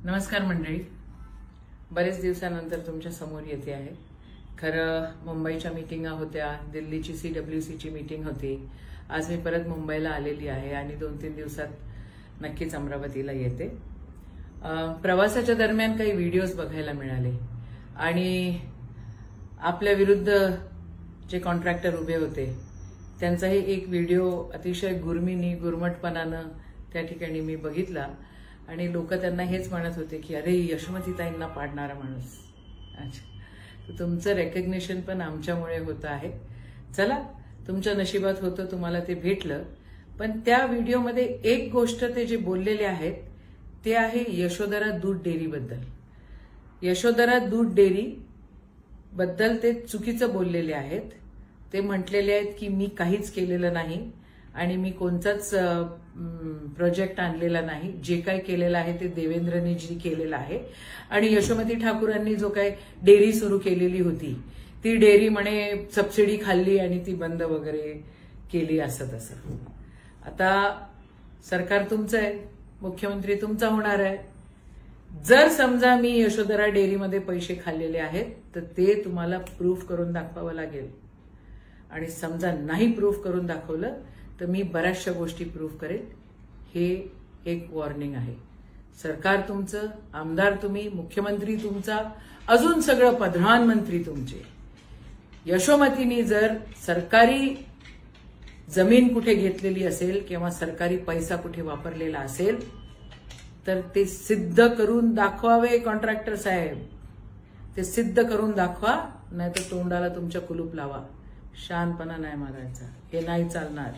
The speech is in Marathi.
नमस्कार मंडळी, बरेच दिवसानंतर तुमच्या समोर येते आहे. खरं मुंबईच्या मीटिंगा होत्या, दिल्लीची CWCची मीटिंग होती. आज मी परत मुंबईला आलेली आहे आणि 2-3 दिवसात नक्कीच अमरावतीला येते. प्रवासाच्या दरम्यान काही व्हिडिओज बघायला मिळाले आणि आपल्या विरुद्ध जे कॉन्ट्रॅक्टर उभे होते त्यांचाही एक व्हिडिओ अतिशय गुरमटपणानं त्या ठिकाणी मी बघितला आणि लोक त्यांना हेच म्हणत होते की अरे यशोमतीताईंना पाडणारा माणूस. अच्छा, तुमचं रेकग्निशन पण आमच्यामुळे होतं आहे. चला, तुमच्या नशिबात होतं, तुम्हाला ते भेटलं. पण त्या व्हिडिओमध्ये एक गोष्ट ते जे बोललेले आहेत ते आहे यशोधरा दूध डेअरीबद्दल. यशोधरा दूध डेअरी बद्दल ते चुकीचं बोललेले आहेत. ते म्हटलेले आहेत की मी काहीच केलेलं नाही आणि मी कोणताच प्रोजेक्ट आणलेला नाही. जे काही केलेलं आहे ते देवेंद्रनीजी केलेलं आहे आणि यशोमती ठाकूरांनी जो काही डेअरी सुरू केलेली होती ती डेअरी म्हणे सबसिडी खाल्ली आणि ती बंद वगैरे केली असं तसं. आता सरकार तुमचं आहे, मुख्यमंत्री तुमचा होणार आहे. जर समजा मी यशोधरा डेअरीमध्ये पैसे खाल्लेले आहेत तर ते तुम्हाला प्रूफ करून दाखवावं लागेल आणि समजा नाही प्रूफ करून दाखवलं तर मी बऱ्याचशा गोष्टी प्रूफ करेल. हे एक वॉर्निंग आहे. सरकार तुमचं, आमदार तुम्ही, मुख्यमंत्री तुमचा, अजून सगळं प्रधानमंत्री तुमचे. यशोमतीनी जर सरकारी जमीन कुठे घेतलेली असेल किंवा सरकारी पैसा कुठे वापरलेला असेल तर ते सिद्ध करून दाखवावे. कॉन्ट्रॅक्टर साहेब, ते सिद्ध करून दाखवा, नाहीतर तोंडाला तुमच्या कुलूप लावा. शानपणा नाही मारायचा, हे नाही चालणार.